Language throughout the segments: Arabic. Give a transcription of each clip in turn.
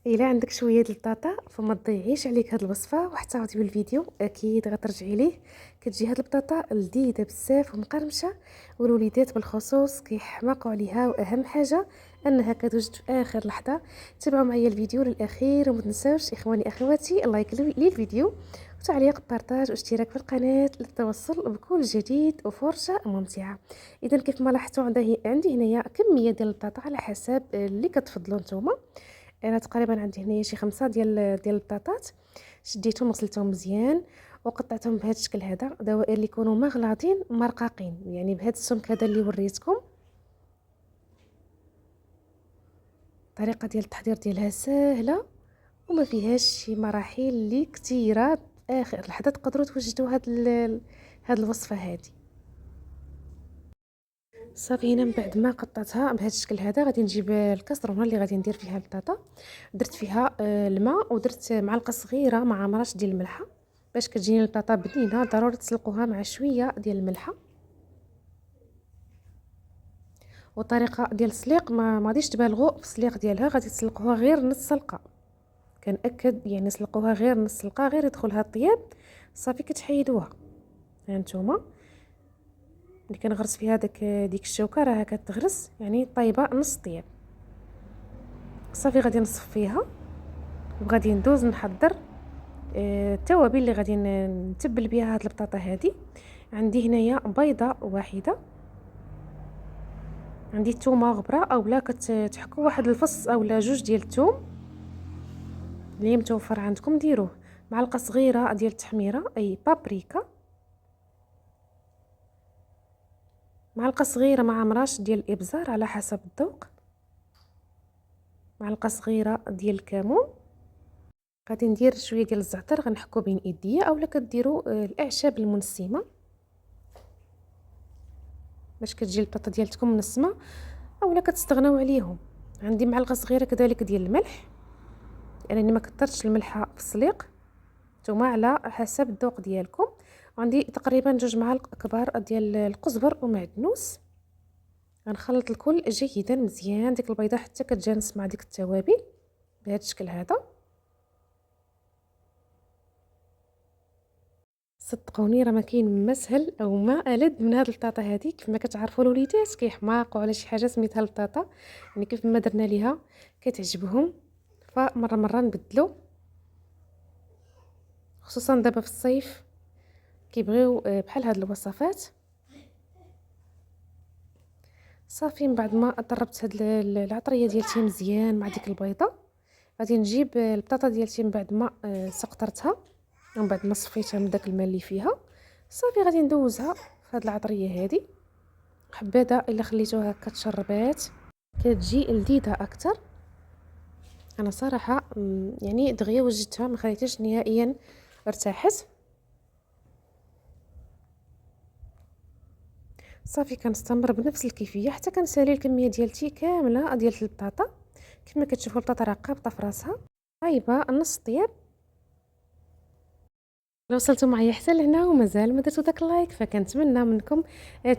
الا عندك شويه د البطاطا فما تضيعيش عليك هاد الوصفه واحتفظي بالفيديو، اكيد غترجعي ليه. كتجي هاد البطاطا لذيذه بزاف ومقرمشه، والوليدات بالخصوص كيحماقوا عليها، واهم حاجه انها كتوجد في اخر لحظه. تابعوا معايا الفيديو للاخير وما تنساوش اخواني اخواتي لايك للفيديو وتعليق بارطاج واشتراك في القناه للتوصل بكل جديد وفرصه ممتعه. اذا كيف ما لاحظتوا عندي هنايا كميه ديال البطاطا على حسب اللي كتفضلوا نتوما. انا تقريبا عندي هنايا شي 5 ديال البطاطات، شديتهم غسلتهم مزيان وقطعتهم بهذا الشكل هذا، دوائر اللي يكونوا مغلاضين مرقاقين، يعني بهذا السمك هذا اللي وريتكم. الطريقه ديال التحضير ديالها سهله وما فيهاش شي مراحل اللي كثيره، اخر لحظه تقدروا توجدوا هاد الوصفه هذه. صافي هنا من بعد ما قطعتها بهذا الشكل هذا غادي نجيب الكاسرونه اللي غادي ندير فيها البطاطا. درت فيها الماء ودرت معلقه صغيره مع مرش ديال الملحه باش كتجيني البطاطا بنينه. ضروري تسلقوها مع شويه ديال الملحه. والطريقه ديال السليق ما غاديش تبالغوا في السليق ديالها، غادي تسلقوها غير نص سلقه، كنأكد يعني سلقوها غير نص سلقه، غير يدخلها الطياب صافي كتحيدوها. ها نتوما اللي كنغرس فيها ديك الشوكه راها كتغرس يعني طايبه نص طياب. صافي غادي نصفيها وغادي ندوز نحضر التوابل اللي غادي نتبل بها هاد البطاطا هذه. عندي هنايا بيضه واحده، عندي الثومه غبره اولا كتحكوا واحد الفص اولا جوج ديال الثوم اللي متوفر عندكم ديروه، معلقه صغيره ديال التحميره اي بابريكا، معلقه صغيره مع مراش ديال الابزار على حسب الذوق، معلقه صغيره ديال الكمون. غادي ندير شويه ديال الزعتر غنحكو بين ايديا اولا كديروا الاعشاب المنسمه باش كتجي البطاطا ديالتكم منسمه اولا كتستغناو عليهم. عندي معلقه صغيره كذلك ديال الملح، لانني ما كثرتش الملحه في السليق، نتوما على حسب الذوق ديالكم. وعندي تقريبا 2 معالق كبار ديال القزبر ومعدنوس. غنخلط الكل جيدا مزيان، ديك البيضه حتى كتجانس مع ديك التوابل بهذا الشكل هذا. صدقوني راه ما كاين ما سهل او ما ألذ من هاد البطاطا هذه. كيف ما كتعرفوا الوليدات كيحماقوا على شي حاجه سميتها البطاطا، يعني كيف ما درنا ليها كتعجبهم، فمره مره نبدلوا، خصوصا دابا في الصيف كيبغيو بحال هاد الوصفات. صافي من بعد ما ضربت هاد العطريه ديالتي مزيان مع ديك البيضه، غادي نجيب البطاطا ديالتي من بعد ما سقطرتها ومن بعد ما صفيتها من داك الماء اللي فيها. صافي غادي ندوزها في هاد العطريه هذه. حبذا الا خليتوها هكا تشربات كتجي لذيذه اكثر. انا صراحه يعني دغيا وجدتها ما خليتهاش نهائيا ارتاحت. صافي كنستمر بنفس الكيفيه حتى كنسالي الكميه ديالتي كامله ديال البطاطا. كما كتشوفوا البطاطا راه قابطه في راسها طايبه نص طياب. لو وصلتوا معايا حتى لهنا ومازال ما درتوا داك اللايك فكنتمنى منكم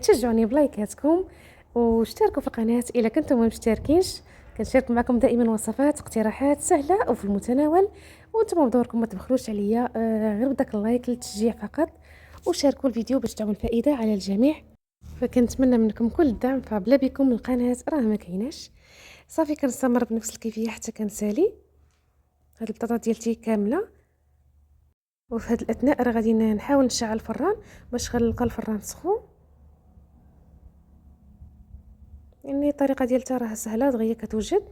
تشجعوني بلايكاتكم واشتركوا في القناه الا كنتم ما مشتركينش. كنشارك معكم دائما وصفات اقتراحات سهله وفي المتناول، وانتم بدوركم ما تبخلوش عليا غير بداك اللايك للتشجيع فقط، وشاركوا الفيديو باش تعمل فائده على الجميع. فكنتمنى منكم كل الدعم، فبلا بكم القناه راه ما كايناش. صافي كنستمر بنفس الكيفيه حتى كنسالي هاد البطاطا ديالتي كامله. وفي هاد الاثناء راه غادي نحاول نشعل الفران باش غنلقى الفران سخون. يعني الطريقه ديالتها راه سهله دغيا كتوجد،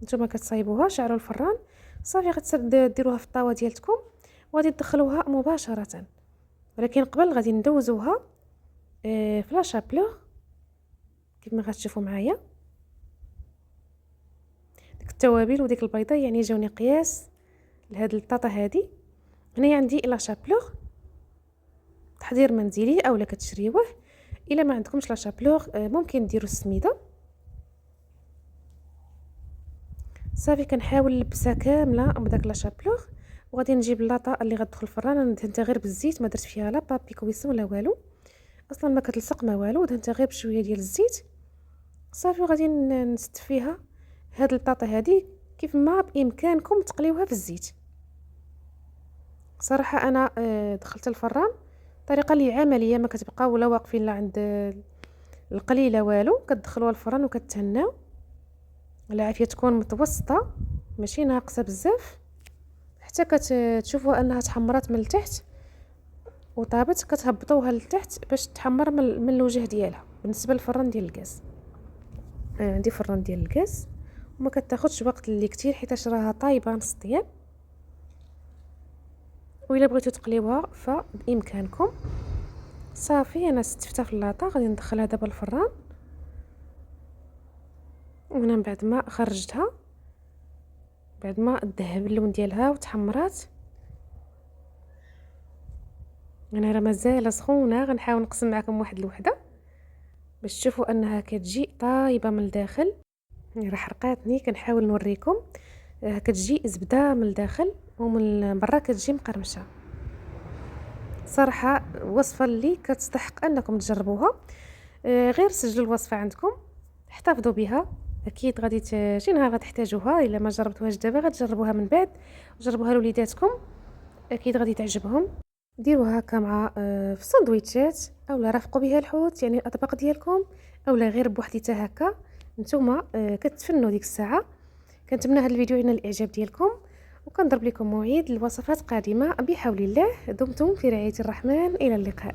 نتوما كتصايبوها شعلوا الفران صافي غتديروها في الطاوه ديالتكم وغادي تدخلوها مباشره. ولكن قبل غادي ندوزوها في لا شابلور كيف ما غتشوفوا معايا. ديك التوابل وديك البيضه يعني جاوني قياس لهاد البطاطا هذه. هنايا عندي لا شابلور تحضير منزلي اولا كتشريوه. الا ما عندكمش لا شابلور ممكن ديروا السميده. صافي كنحاول نلبسها كامله بداك لا شابلور، وغادي نجيب اللاطه اللي غتدخل الفران ندهنتها غير بالزيت، ما درت فيها لا بابي كويسون ولا والو، اصلا ما كتلصق ما والو، دهنتها غير بشويه ديال الزيت. صافي وغادي نستف فيها هاد البطاطا هذه كيف ما بامكانكم تقليوها في الزيت. صراحه انا دخلت الفران، طريقه اللي عمليه، ما كتبقاو ولا واقفين لا عند القليله والو، كتدخلوها الفران وكتهناو. العافيه تكون متوسطه ماشي ناقصه بزاف، حتى كتشوفوا انها تحمرات من التحت وطابت، كتهبطوها للتحت باش تحمر من الوجه ديالها. بالنسبه للفران ديال الغاز، عندي فران ديال الغاز وما كتاخذش وقت اللي كتير حيت راها طايبه نص طياب. وإلا بغيتو تقليوها فبامكانكم. صافي انا استفتها في اللاطه، غادي ندخلها دابا الفران. وانا من بعد ما خرجتها، بعد ما ذهب اللون ديالها وتحمرات، انا راه مازال سخونه، غنحاول نقسم معكم واحد الوحده باش تشوفوا انها كتجي طايبه من الداخل. راه حرقاتني، كنحاول نوريكم. كتجي زبده من الداخل ومن برا كتجي مقرمشه. صراحه وصفه اللي كتستحق انكم تجربوها. غير سجلوا الوصفه عندكم، احتفظوا بها، اكيد غادي شي نهار غتحتاجوها. الا ما جربتوهاش دابا غتجربوها من بعد، جربوها لوليداتكم اكيد غادي تعجبهم. ديروها هكا مع في سندويتشات، اولا رافقوا بها الحوت يعني الاطباق ديالكم، اولا غير بوحديتها هكا نتوما كتفنوا ديك الساعه. كنتمنى هذا الفيديو ينال الاعجاب ديالكم، وكنضرب لكم موعد لوصفات قادمه بحول الله. دمتم في رعايه الرحمن، الى اللقاء.